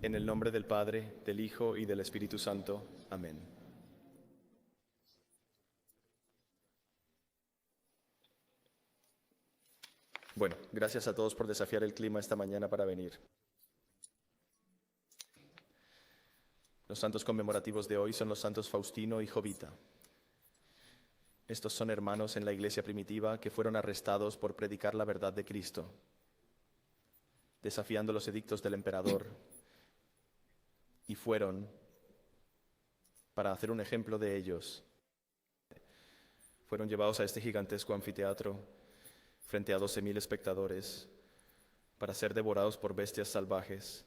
En el nombre del Padre, del Hijo y del Espíritu Santo. Amén. Bueno, gracias a todos por desafiar el clima esta mañana para venir. Los santos conmemorativos de hoy son los santos Faustino y Jovita. Estos son hermanos en la iglesia primitiva que fueron arrestados por predicar la verdad de Cristo, desafiando los edictos del emperador, y fueron, para hacer un ejemplo de ellos, fueron llevados a este gigantesco anfiteatro frente a 12.000 espectadores para ser devorados por bestias salvajes.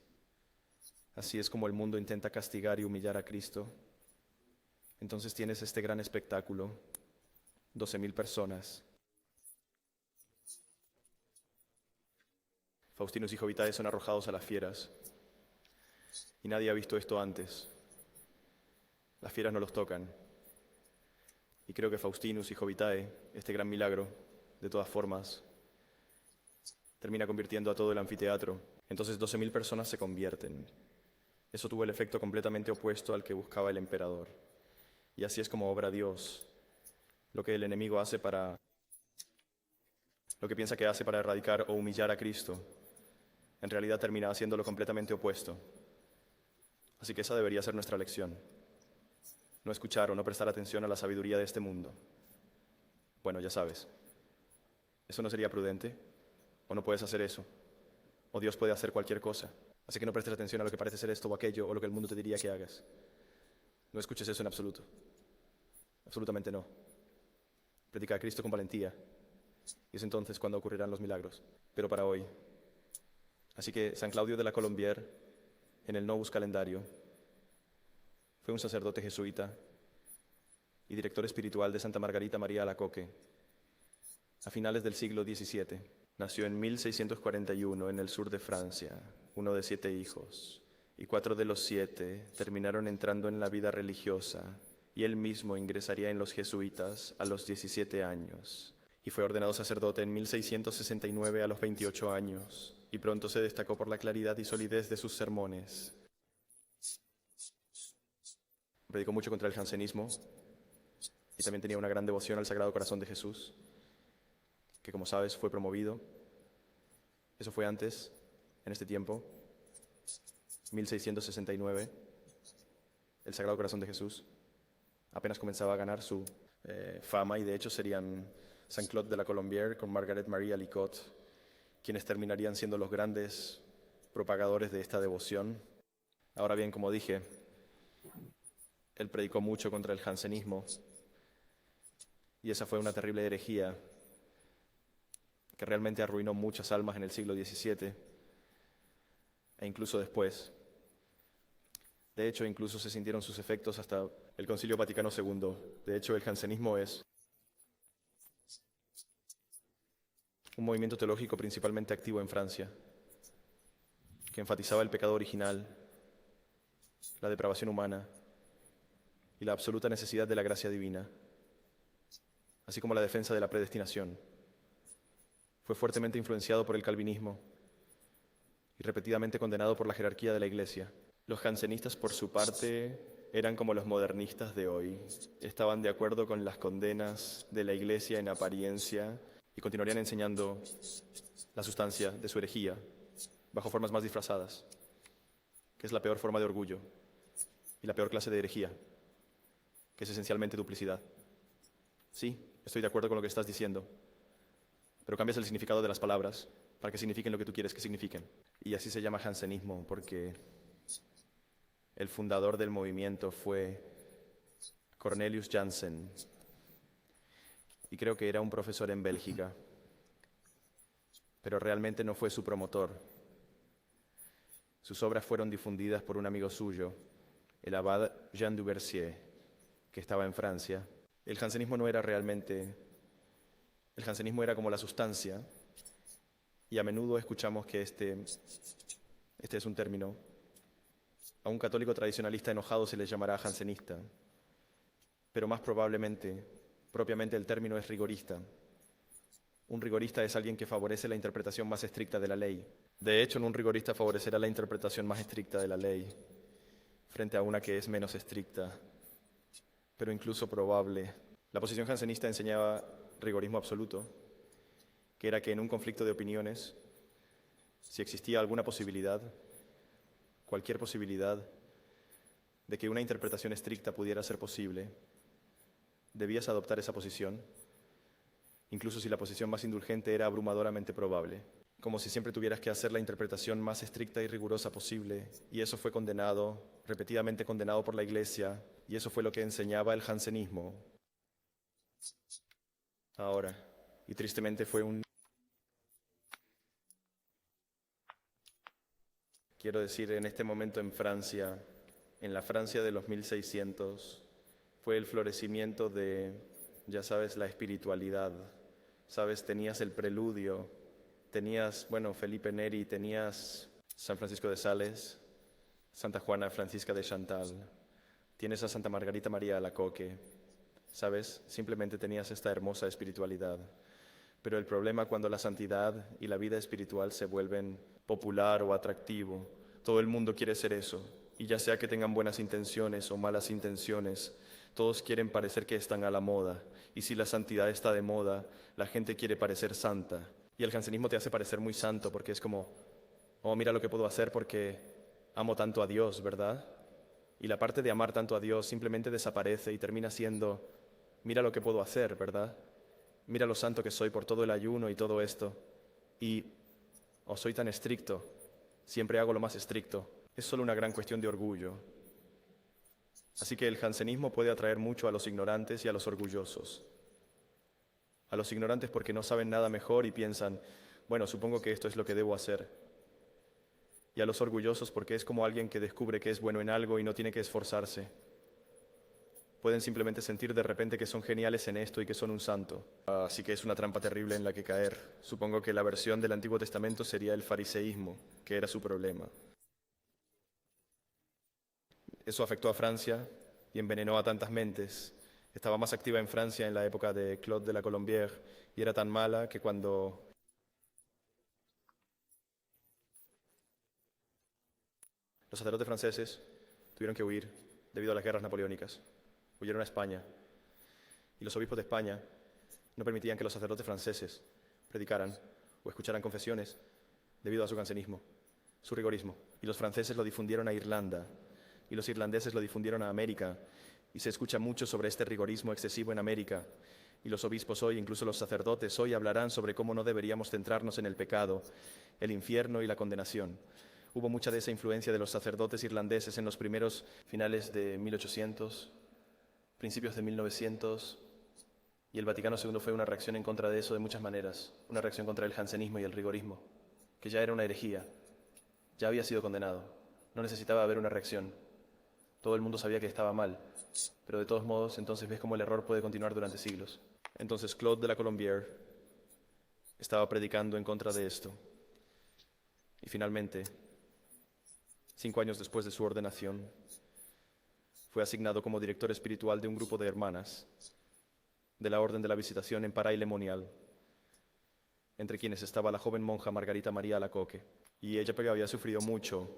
Así es como el mundo intenta castigar y humillar a Cristo. Entonces tienes este gran espectáculo, 12.000 personas. Faustinus y Jovitae son arrojados a las fieras. Y nadie ha visto esto antes. Las fieras no los tocan. Y creo que Faustinus y Jovitae, este gran milagro, de todas formas, termina convirtiendo a todo el anfiteatro. Entonces 12.000 personas se convierten. Eso tuvo el efecto completamente opuesto al que buscaba el emperador. Y así es como obra Dios. Lo que el enemigo hace lo que piensa que hace para erradicar o humillar a Cristo, en realidad termina haciéndolo completamente opuesto. Así que esa debería ser nuestra lección. No escuchar o no prestar atención a la sabiduría de este mundo. Bueno, ya sabes. ¿Eso no sería prudente? ¿O no puedes hacer eso? ¿O Dios puede hacer cualquier cosa? Así que no prestes atención a lo que parece ser esto o aquello o lo que el mundo te diría que hagas. No escuches eso en absoluto. Absolutamente no. Predica a Cristo con valentía. Y es entonces cuando ocurrirán los milagros. Pero para hoy. Así que San Claudio de la Colombière, en el Novus Calendario, fue un sacerdote jesuita y director espiritual de Santa Margarita María Alacoque. A finales del siglo XVII, nació en 1641 en el sur de Francia, uno de 7 hijos, y 4 de los 7 terminaron entrando en la vida religiosa, y él mismo ingresaría en los jesuitas a los 17 años, y fue ordenado sacerdote en 1669 a los 28 años, y pronto se destacó por la claridad y solidez de sus sermones. Predicó mucho contra el jansenismo, y también tenía una gran devoción al Sagrado Corazón de Jesús, que como sabes fue promovido. Eso fue antes, en este tiempo, 1669, el Sagrado Corazón de Jesús apenas comenzaba a ganar su fama, y de hecho serían Saint Claude de la Colombière con Margaret Marie Alicot quienes terminarían siendo los grandes propagadores de esta devoción. Ahora bien, como dije, él predicó mucho contra el jansenismo, y esa fue una terrible herejía que realmente arruinó muchas almas en el siglo XVII e incluso después. De hecho, incluso se sintieron sus efectos hasta el Concilio Vaticano II. De hecho, el jansenismo es un movimiento teológico principalmente activo en Francia, que enfatizaba el pecado original, la depravación humana y la absoluta necesidad de la gracia divina, así como la defensa de la predestinación. Fue fuertemente influenciado por el calvinismo y repetidamente condenado por la jerarquía de la Iglesia. Los jansenistas, por su parte, eran como los modernistas de hoy. Estaban de acuerdo con las condenas de la Iglesia en apariencia y continuarían enseñando la sustancia de su herejía bajo formas más disfrazadas, que es la peor forma de orgullo y la peor clase de herejía, que es esencialmente duplicidad. Sí, estoy de acuerdo con lo que estás diciendo, pero cambias el significado de las palabras para que signifiquen lo que tú quieres que signifiquen. Y así se llama jansenismo, porque el fundador del movimiento fue Cornelius Jansen, y creo que era un profesor en Bélgica, pero realmente no fue su promotor. Sus obras fueron difundidas por un amigo suyo, el abad Jean Duversier, que estaba en Francia. El jansenismo era como la sustancia, y a menudo escuchamos que este es un término. A un católico tradicionalista enojado se le llamará jansenista, pero más probablemente, propiamente el término es rigorista. Un rigorista es alguien que favorece la interpretación más estricta de la ley. De hecho, un rigorista favorecerá la interpretación más estricta de la ley frente a una que es menos estricta, pero incluso probable. La posición jansenista enseñaba rigorismo absoluto, que era que en un conflicto de opiniones, si existía alguna posibilidad, cualquier posibilidad, de que una interpretación estricta pudiera ser posible, debías adoptar esa posición, incluso si la posición más indulgente era abrumadoramente probable, como si siempre tuvieras que hacer la interpretación más estricta y rigurosa posible, y eso fue condenado, repetidamente condenado por la Iglesia, y eso fue lo que enseñaba el jansenismo. Ahora, y tristemente quiero decir, en este momento en Francia, en la Francia de los 1600, fue el florecimiento de, ya sabes, la espiritualidad. Sabes, tenías el Preludio, tenías, bueno, Felipe Neri, tenías San Francisco de Sales, Santa Juana Francisca de Chantal, tienes a Santa Margarita María Alacoque, ¿sabes? Simplemente tenías esta hermosa espiritualidad. Pero el problema cuando la santidad y la vida espiritual se vuelven popular o atractivo, todo el mundo quiere ser eso, y ya sea que tengan buenas intenciones o malas intenciones, todos quieren parecer que están a la moda, y si la santidad está de moda, la gente quiere parecer santa. Y el jansenismo te hace parecer muy santo porque es como, oh, mira lo que puedo hacer porque amo tanto a Dios, ¿verdad? Y la parte de amar tanto a Dios simplemente desaparece y termina siendo, mira lo que puedo hacer, ¿verdad? Mira lo santo que soy por todo el ayuno y todo esto. Y, oh, soy tan estricto, siempre hago lo más estricto. Es solo una gran cuestión de orgullo. Así que el jansenismo puede atraer mucho a los ignorantes y a los orgullosos. A los ignorantes porque no saben nada mejor y piensan, bueno, supongo que esto es lo que debo hacer. Y a los orgullosos porque es como alguien que descubre que es bueno en algo y no tiene que esforzarse. Pueden simplemente sentir de repente que son geniales en esto y que son un santo. Así que es una trampa terrible en la que caer. Supongo que la versión del Antiguo Testamento sería el fariseísmo, que era su problema. Eso afectó a Francia y envenenó a tantas mentes. Estaba más activa en Francia en la época de Claude de la Colombière y era tan mala que cuando los sacerdotes franceses tuvieron que huir debido a las guerras napoleónicas, huyeron a España y los obispos de España no permitían que los sacerdotes franceses predicaran o escucharan confesiones debido a su jansenismo, su rigorismo. Y los franceses lo difundieron a Irlanda y los irlandeses lo difundieron a América y se escucha mucho sobre este rigorismo excesivo en América. Y los obispos hoy, incluso los sacerdotes hoy, hablarán sobre cómo no deberíamos centrarnos en el pecado, el infierno y la condenación. Hubo mucha de esa influencia de los sacerdotes irlandeses en los primeros finales de 1800, principios de 1900, y el Vaticano II fue una reacción en contra de eso de muchas maneras, una reacción contra el jansenismo y el rigorismo, que ya era una herejía, ya había sido condenado, no necesitaba haber una reacción. Todo el mundo sabía que estaba mal, pero de todos modos, entonces ves cómo el error puede continuar durante siglos. Entonces Claude de la Colombière estaba predicando en contra de esto. Y finalmente, 5 años después de su ordenación, fue asignado como director espiritual de un grupo de hermanas de la Orden de la Visitación en Paray-le-Monial, entre quienes estaba la joven monja Margarita María Alacoque. Y ella había sufrido mucho,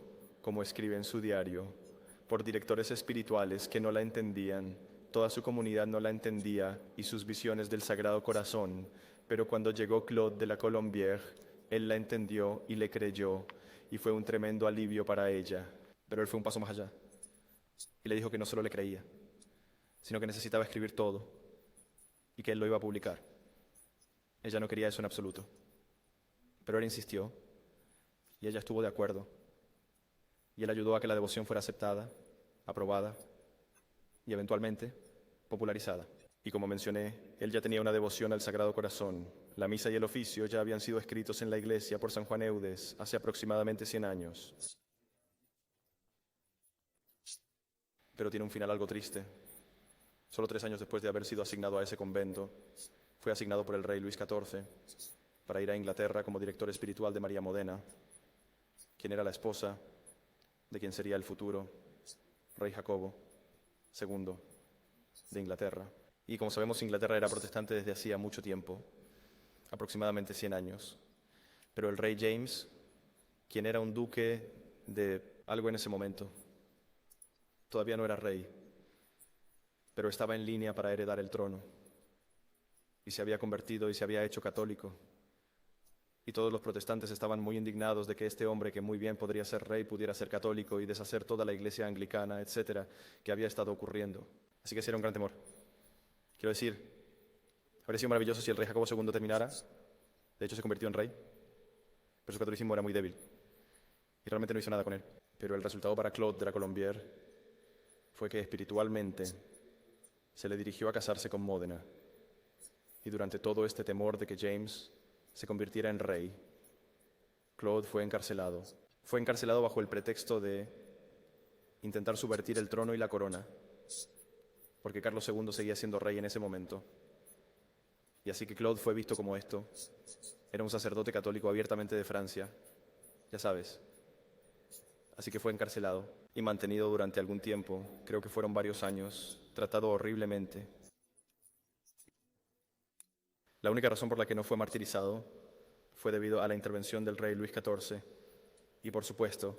como escribe en su diario, por directores espirituales que no la entendían. Toda su comunidad no la entendía y sus visiones del Sagrado Corazón, pero cuando llegó Claude de la Colombière, él la entendió y le creyó, y fue un tremendo alivio para ella. Pero él fue un paso más allá y le dijo que no solo le creía, sino que necesitaba escribir todo y que él lo iba a publicar. Ella no quería eso en absoluto, pero él insistió y ella estuvo de acuerdo. Y él ayudó a que la devoción fuera aceptada, aprobada y eventualmente popularizada. Y como mencioné, él ya tenía una devoción al Sagrado Corazón. La misa y el oficio ya habían sido escritos en la iglesia por San Juan Eudes hace aproximadamente 100 años. Pero tiene un final algo triste. Solo 3 años después de haber sido asignado a ese convento, fue asignado por el rey Luis XIV para ir a Inglaterra como director espiritual de María Modena, quien era la esposa de quien sería el futuro rey Jacobo II de Inglaterra. Y como sabemos, Inglaterra era protestante desde hacía mucho tiempo. aproximadamente 100 años. Pero el rey James, quien era un duque de algo en ese momento, todavía no era rey, pero estaba en línea para heredar el trono. Y se había convertido y se había hecho católico. Y todos los protestantes estaban muy indignados de que este hombre, que muy bien podría ser rey, pudiera ser católico y deshacer toda la iglesia anglicana, etcétera, que había estado ocurriendo. Así que sí era un gran temor. Quiero decir, habría sido maravilloso si el rey Jacobo II terminara. De hecho, se convirtió en rey, pero su catolicismo era muy débil y realmente no hizo nada con él. Pero el resultado para Claude de la Colombière fue que espiritualmente se le dirigió a casarse con Módena. Y durante todo este temor de que James se convirtiera en rey, Claude fue encarcelado. Fue encarcelado bajo el pretexto de intentar subvertir el trono y la corona, porque Carlos II seguía siendo rey en ese momento. Y así que Claude fue visto como esto. Era un sacerdote católico abiertamente de Francia, ya sabes. Así que fue encarcelado y mantenido durante algún tiempo, creo que fueron varios años, tratado horriblemente. La única razón por la que no fue martirizado fue debido a la intervención del rey Luis XIV y, por supuesto,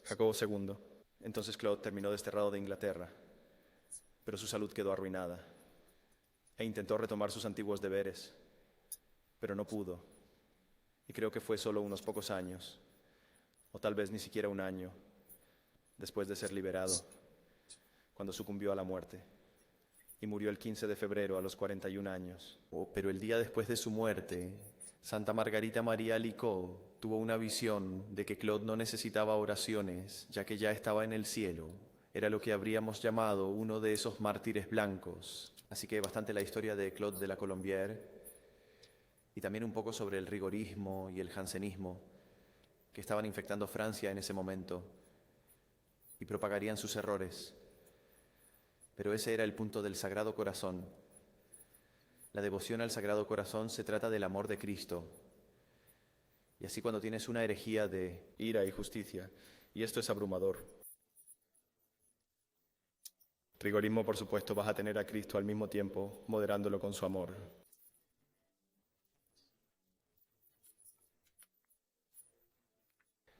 Jacobo II. Entonces Claude terminó desterrado de Inglaterra, pero su salud quedó arruinada e intentó retomar sus antiguos deberes, pero no pudo. Y creo que fue solo unos pocos años, o tal vez ni siquiera un año, después de ser liberado, cuando sucumbió a la muerte. Y murió el 15 de febrero a los 41 años. Pero el día después de su muerte, Santa Margarita María Alicot tuvo una visión de que Claude no necesitaba oraciones, ya que ya estaba en el cielo. Era lo que habríamos llamado uno de esos mártires blancos. Así que bastante la historia de Claude de la Colombière y también un poco sobre el rigorismo y el jansenismo que estaban infectando Francia en ese momento y propagarían sus errores. Pero ese era el punto del Sagrado Corazón. La devoción al Sagrado Corazón se trata del amor de Cristo. Y así cuando tienes una herejía de ira y justicia, y esto es abrumador. Rigorismo, por supuesto, vas a tener a Cristo al mismo tiempo, moderándolo con su amor.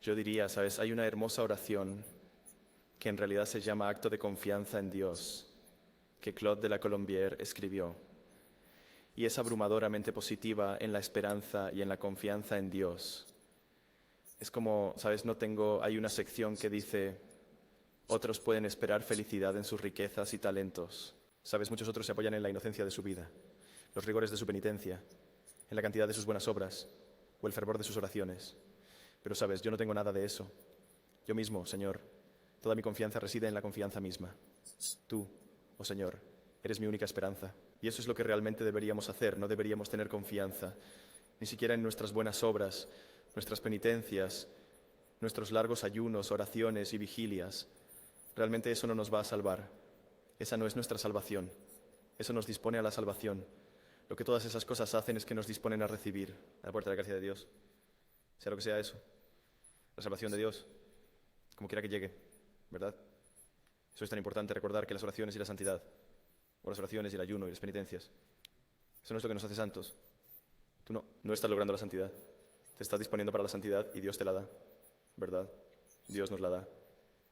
Yo diría, ¿sabes? Hay una hermosa oración que en realidad se llama Acto de Confianza en Dios, que Claude de la Colombière escribió. Y es abrumadoramente positiva en la esperanza y en la confianza en Dios. Es como, ¿sabes? Hay una sección que dice, otros pueden esperar felicidad en sus riquezas y talentos. ¿Sabes? Muchos otros se apoyan en la inocencia de su vida, los rigores de su penitencia, en la cantidad de sus buenas obras o el fervor de sus oraciones. Pero, ¿sabes? Yo no tengo nada de eso. Yo mismo, Señor, toda mi confianza reside en la confianza misma. Tú, oh Señor, eres mi única esperanza. Y eso es lo que realmente deberíamos hacer. No deberíamos tener confianza, ni siquiera en nuestras buenas obras, nuestras penitencias, nuestros largos ayunos, oraciones y vigilias. Realmente eso no nos va a salvar. Esa no es nuestra salvación. Eso nos dispone a la salvación. Lo que todas esas cosas hacen es que nos disponen a recibir a la puerta de la gracia de Dios. Sea lo que sea eso. La salvación de Dios, como quiera que llegue, ¿verdad? Eso es tan importante, recordar que las oraciones y la santidad, o las oraciones y el ayuno y las penitencias, eso no es lo que nos hace santos. Tú no estás logrando la santidad. Te estás disponiendo para la santidad y Dios te la da, ¿verdad? Dios nos la da.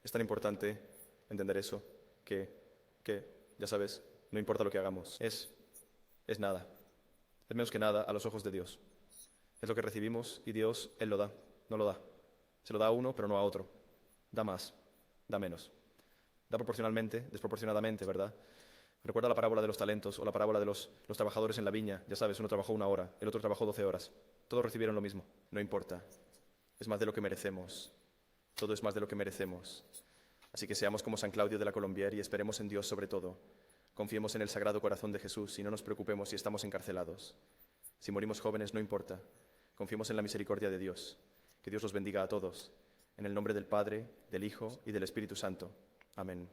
Es tan importante entender eso que ya sabes, no importa lo que hagamos. Es nada. Es menos que nada a los ojos de Dios. Es lo que recibimos y Dios, Él lo da, no lo da. Se lo da a uno, pero no a otro. Da más, da menos. Da proporcionalmente, desproporcionadamente, ¿verdad? Recuerda la parábola de los talentos o la parábola de los trabajadores en la viña. Ya sabes, uno trabajó 1 hora, el otro trabajó 12 horas. Todos recibieron lo mismo. No importa. Es más de lo que merecemos. Todo es más de lo que merecemos. Así que seamos como San Claudio de la Colombière y esperemos en Dios sobre todo. Confiemos en el Sagrado Corazón de Jesús y no nos preocupemos si estamos encarcelados. Si morimos jóvenes, no importa. Confiemos en la misericordia de Dios. Que Dios los bendiga a todos. En el nombre del Padre, del Hijo y del Espíritu Santo. Amén.